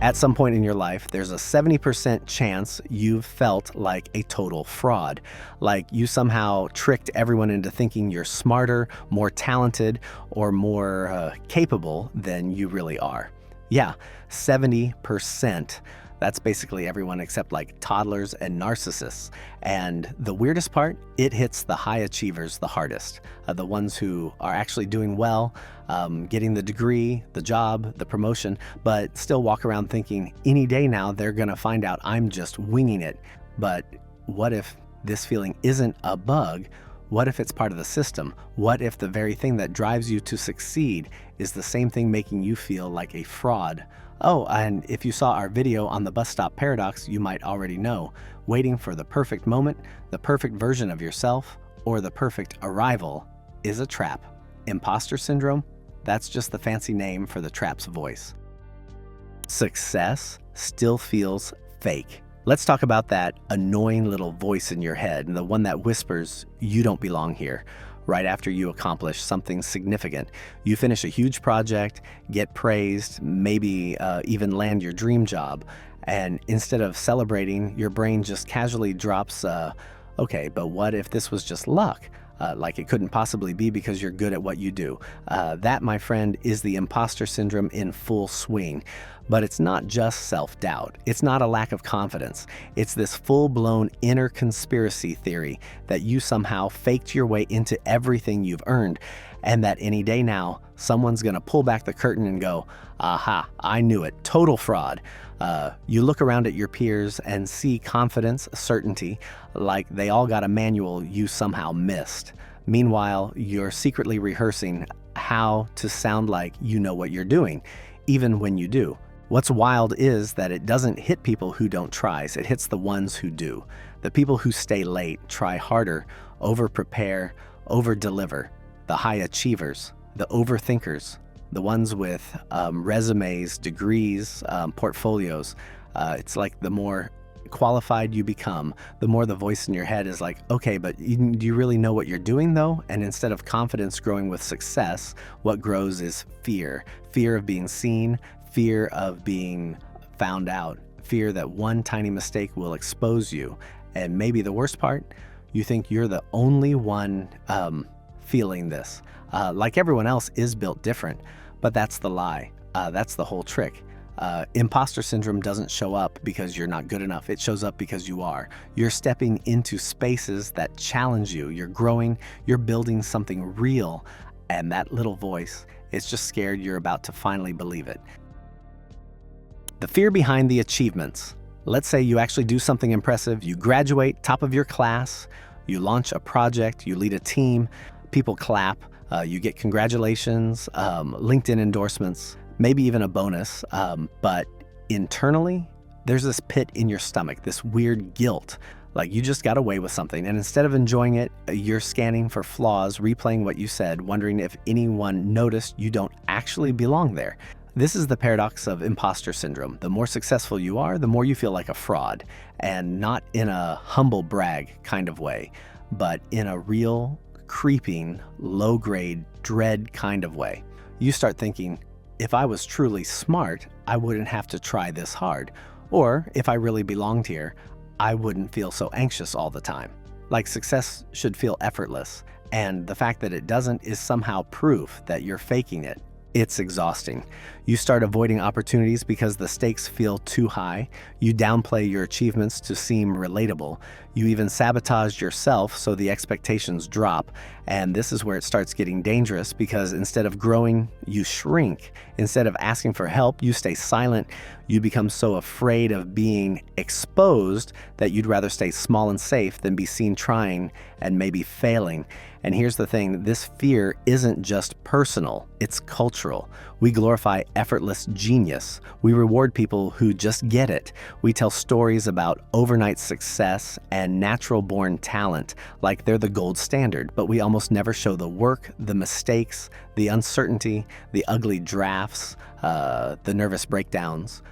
At some point in your life, there's a 70% chance you've felt like a total fraud, like you somehow tricked everyone into thinking you're smarter, more talented, or more capable than you really are. Yeah, 70%. That's basically everyone except like toddlers and narcissists. And the weirdest part, it hits the high achievers the hardest. The ones who are actually doing well, getting the degree, the job, the promotion, but still walk around thinking any day now they're gonna find out I'm just winging it. But what if this feeling isn't a bug? What if it's part of the system? What if the very thing that drives you to succeed is the same thing making you feel like a fraud? Oh, and if you saw our video on the bus stop paradox, you might already know. Waiting for the perfect moment, the perfect version of yourself, or the perfect arrival is a trap. Impostor syndrome? That's just the fancy name for the trap's voice. Success still feels fake. Let's talk about that annoying little voice in your head, the one that whispers, "You don't belong here." Right after you accomplish something significant. You finish a huge project, get praised, maybe even land your dream job. And instead of celebrating, your brain just casually drops, okay, but what if this was just luck? Like it couldn't possibly be because you're good at what you do. That, my friend, is the imposter syndrome in full swing. But it's not just self-doubt. It's not a lack of confidence. It's this full-blown inner conspiracy theory that you somehow faked your way into everything you've earned, and that any day now, someone's gonna pull back the curtain and go, aha, I knew it, total fraud. You look around at your peers and see confidence, certainty, like they all got a manual you somehow missed. Meanwhile, you're secretly rehearsing how to sound like you know what you're doing, even when you do. What's wild is that it doesn't hit people who don't try, it hits the ones who do. The people who stay late, try harder, over-prepare, over-deliver. The high achievers, the overthinkers, the ones with resumes, degrees, portfolios. It's like the more qualified you become, the more the voice in your head is like, okay, but do you really know what you're doing though? And instead of confidence growing with success, what grows is fear. Fear of being seen, fear of being found out, fear that one tiny mistake will expose you. And maybe the worst part, you think you're the only one feeling this. Like everyone else is built different, but that's the lie. That's the whole trick. Imposter syndrome doesn't show up because you're not good enough. It shows up because you are. You're stepping into spaces that challenge you. You're growing, you're building something real, and that little voice is just scared you're about to finally believe it. The fear behind the achievements. Let's say you actually do something impressive, you graduate, top of your class, you launch a project, you lead a team, people clap, you get congratulations, LinkedIn endorsements, maybe even a bonus, but internally, there's this pit in your stomach, this weird guilt, like you just got away with something, and instead of enjoying it, you're scanning for flaws, replaying what you said, wondering if anyone noticed you don't actually belong there. This is the paradox of imposter syndrome. The more successful you are, the more you feel like a fraud, and not in a humble brag kind of way, but in a real, creeping, low-grade, dread kind of way. You start thinking, if I was truly smart, I wouldn't have to try this hard. Or if I really belonged here, I wouldn't feel so anxious all the time. Like success should feel effortless, and the fact that it doesn't is somehow proof that you're faking it. It's exhausting. You start avoiding opportunities because the stakes feel too high. You downplay your achievements to seem relatable. You even sabotage yourself so the expectations drop. And this is where it starts getting dangerous because instead of growing, you shrink. Instead of asking for help, you stay silent. You become so afraid of being exposed that you'd rather stay small and safe than be seen trying and maybe failing. And here's the thing, this fear isn't just personal, it's cultural. We glorify effortless genius. We reward people who just get it. We tell stories about overnight success and natural-born talent like they're the gold standard, but we almost never show the work, the mistakes, the uncertainty, the ugly drafts, the nervous breakdowns.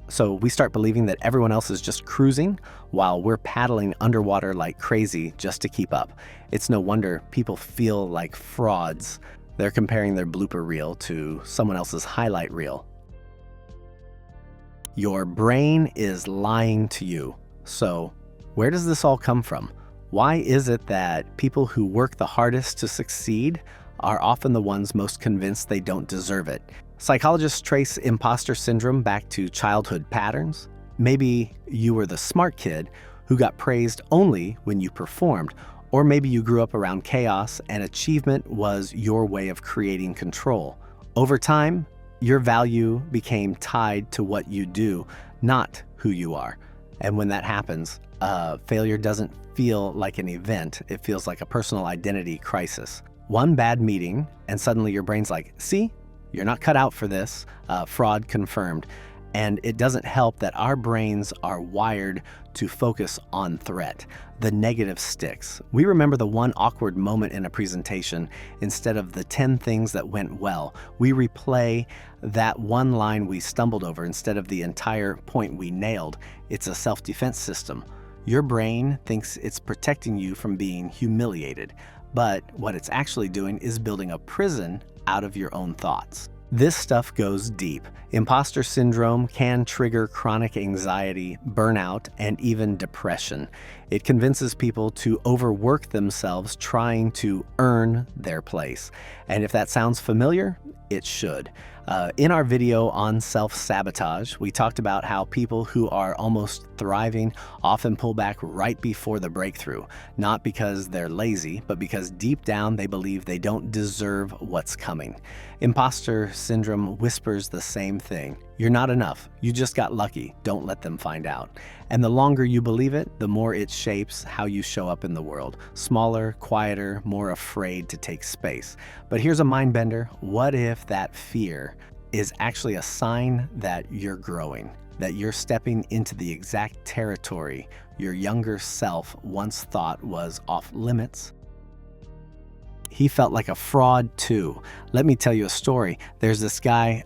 So we start believing that everyone else is just cruising while we're paddling underwater like crazy just to keep up. It's no wonder people feel like frauds. They're comparing their blooper reel to someone else's highlight reel. Your brain is lying to you. So, where does this all come from? Why is it that people who work the hardest to succeed are often the ones most convinced they don't deserve it? Psychologists trace imposter syndrome back to childhood patterns. Maybe you were the smart kid who got praised only when you performed, or maybe you grew up around chaos and achievement was your way of creating control. Over time, your value became tied to what you do, not who you are. And when that happens, failure doesn't feel like an event. It feels like a personal identity crisis. One bad meeting, and suddenly your brain's like, see, you're not cut out for this. Fraud confirmed. And it doesn't help that our brains are wired to focus on threat. The negative sticks. We remember the one awkward moment in a presentation instead of the 10 things that went well. We replay that one line we stumbled over instead of the entire point we nailed. It's a self-defense system. Your brain thinks it's protecting you from being humiliated, but what it's actually doing is building a prison out of your own thoughts. This stuff goes deep. Imposter syndrome can trigger chronic anxiety, burnout, and even depression. It convinces people to overwork themselves trying to earn their place. And if that sounds familiar, it should. In our video on self-sabotage, we talked about how people who are almost thriving often pull back right before the breakthrough, not because they're lazy, but because deep down they believe they don't deserve what's coming. Imposter syndrome whispers the same thing. You're not enough. You just got lucky. Don't let them find out. And the longer you believe it, the more it shapes how you show up in the world. Smaller, quieter, more afraid to take space. But here's a mind bender. What if that fear is actually a sign that you're growing, that you're stepping into the exact territory your younger self once thought was off limits? He felt like a fraud too. Let me tell you a story. There's this guy,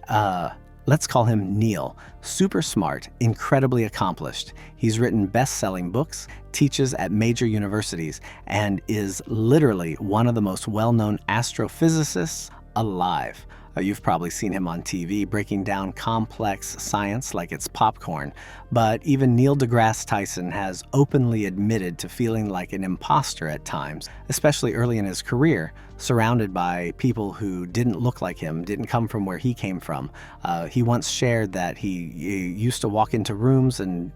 let's call him Neil. Super smart, incredibly accomplished. He's written best-selling books, teaches at major universities, and is literally one of the most well-known astrophysicists alive. You've probably seen him on TV breaking down complex science like it's popcorn. But even Neil deGrasse Tyson has openly admitted to feeling like an imposter at times, especially early in his career, surrounded by people who didn't look like him, didn't come from where he came from. He once shared that he used to walk into rooms and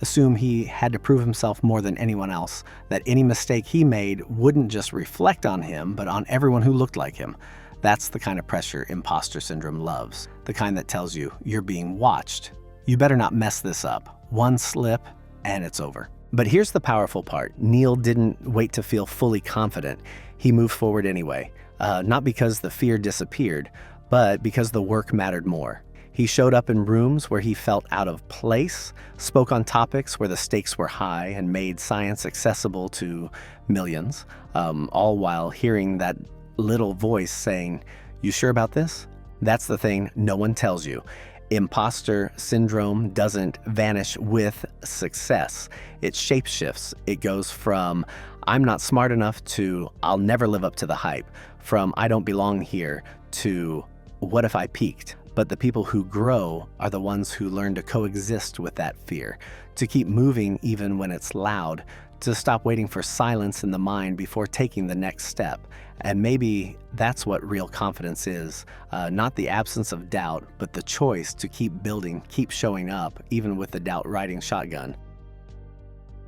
assume he had to prove himself more than anyone else, that any mistake he made wouldn't just reflect on him, but on everyone who looked like him. That's the kind of pressure imposter syndrome loves, the kind that tells you you're being watched. You better not mess this up. One slip and it's over. But here's the powerful part. Neil didn't wait to feel fully confident. He moved forward anyway, not because the fear disappeared, but because the work mattered more. He showed up in rooms where he felt out of place, spoke on topics where the stakes were high, and made science accessible to millions, all while hearing that little voice saying, "You sure about this?" That's the thing no one tells you. Imposter syndrome doesn't vanish with success. It shapeshifts. It goes from "I'm not smart enough" to "I'll never live up to the hype," from "I don't belong here" to "What if I peaked?" But the people who grow are the ones who learn to coexist with that fear, to keep moving even when it's loud, to stop waiting for silence in the mind before taking the next step. And maybe that's what real confidence is, not the absence of doubt, but the choice to keep building, keep showing up, even with the doubt riding shotgun.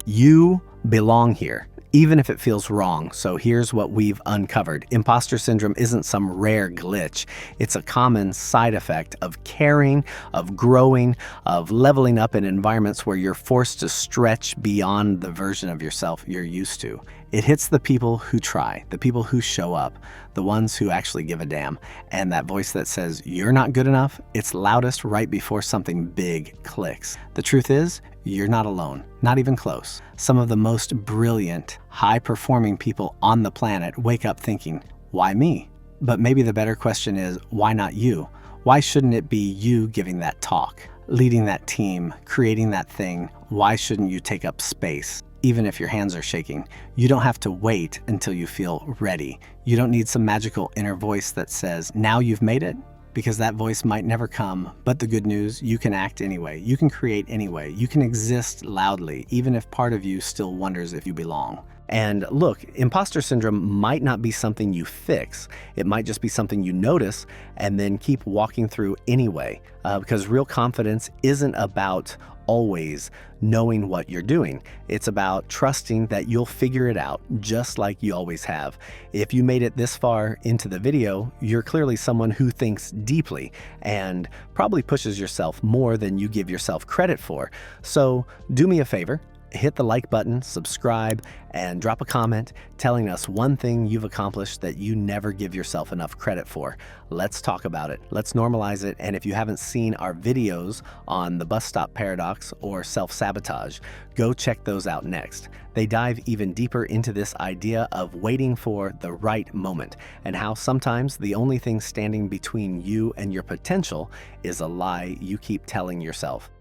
You belong here, even if it feels wrong. So here's what we've uncovered. Imposter syndrome isn't some rare glitch. It's a common side effect of caring, of growing, of leveling up in environments where you're forced to stretch beyond the version of yourself you're used to. It hits the people who try, the people who show up, the ones who actually give a damn. And that voice that says you're not good enough, it's loudest right before something big clicks. The truth is, you're not alone, not even close. Some of the most brilliant, high-performing people on the planet wake up thinking, why me? But maybe the better question is, why not you? Why shouldn't it be you giving that talk, leading that team, creating that thing? Why shouldn't you take up space? Even if your hands are shaking, you don't have to wait until you feel ready. You don't need some magical inner voice that says, now you've made it. because that voice might never come. But the good news, you can act anyway. You can create anyway. You can exist loudly, even if part of you still wonders if you belong. And look, imposter syndrome might not be something you fix. It might just be something you notice and then keep walking through anyway. Because real confidence isn't about always knowing what you're doing. It's about trusting that you'll figure it out just like you always have. If you made it this far into the video, you're clearly someone who thinks deeply and probably pushes yourself more than you give yourself credit for. So do me a favor. Hit the like button, subscribe, and drop a comment telling us one thing you've accomplished that you never give yourself enough credit for. Let's talk about it. Let's normalize it. And if you haven't seen our videos on the bus stop paradox or self-sabotage, go check those out next. They dive even deeper into this idea of waiting for the right moment and how sometimes the only thing standing between you and your potential is a lie you keep telling yourself.